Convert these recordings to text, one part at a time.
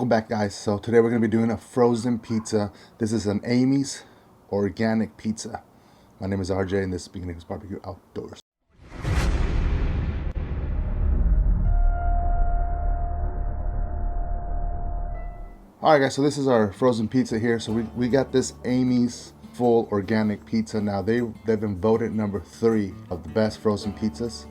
Welcome back, guys. So today we're going to be doing a frozen pizza. This is an Amy's organic pizza. My name is RJ and this is Beginners Barbecue Outdoors. Alright guys, so this is our frozen pizza here. So we got this Amy's full organic pizza. Now they've been voted number 3 of the best frozen pizzas.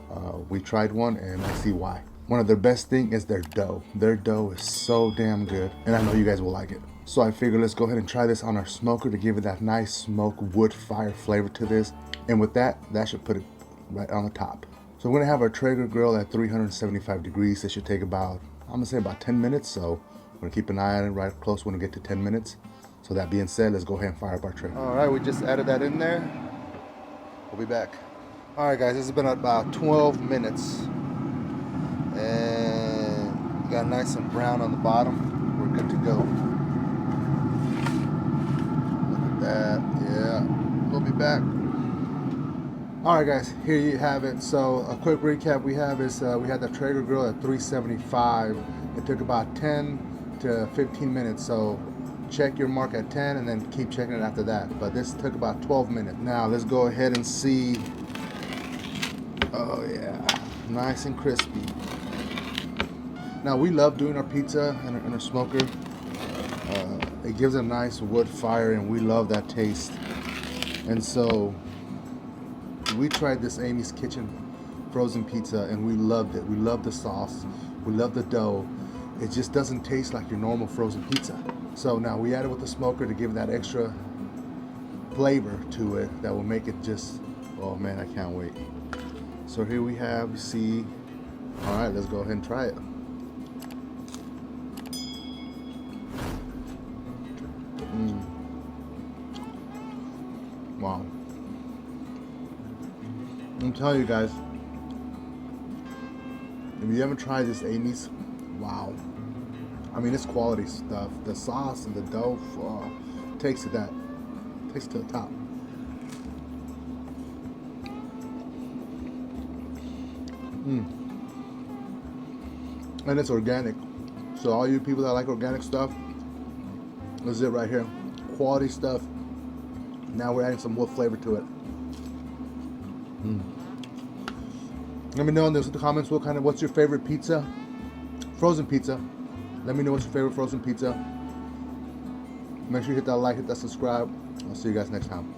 We tried one and I see why. One of their best thing is their dough. Their dough is so damn good, and I know you guys will like it. So I figured let's go ahead and try this on our smoker to give it that nice smoke wood fire flavor to this. And with that should put it right on the top. So we're gonna have our Traeger grill at 375 degrees. It should take about, I'm gonna say about 10 minutes. So we're gonna keep an eye on it right close when we get to 10 minutes. So that being said, let's go ahead and fire up our Traeger. All right, we just added that in there. We'll be back. All right guys, this has been about 12 minutes. And got nice and brown on the bottom. We're good to go. Look at that. Yeah, we'll be back. All right guys, here you have it. So a quick recap we have is we had the Traeger grill at 375. It took about 10 to 15 minutes. So check your mark at 10 and then keep checking it after that. But this took about 12 minutes. Now let's go ahead and see. Oh yeah, nice and crispy. Now we love doing our pizza in a smoker. It gives a nice wood fire and we love that taste. And so we tried this Amy's Kitchen frozen pizza and we loved it. We love the sauce, we love the dough. It just doesn't taste like your normal frozen pizza. So now we added with the smoker to give that extra flavor to it that will make it just, oh man, I can't wait. So here we have, see, all right, let's go ahead and try it. Wow. I'm telling you guys, if you haven't tried this Amy's, wow. I mean, it's quality stuff. The sauce and the dough takes it to the top. And it's organic. So all you people that like organic stuff, this is it right here. Quality stuff. Now we're adding some wood flavor to it. Let me know in the comments what's your favorite pizza, frozen pizza. Let me know what's your favorite frozen pizza. Make sure you hit that like, hit that subscribe. I'll see you guys next time.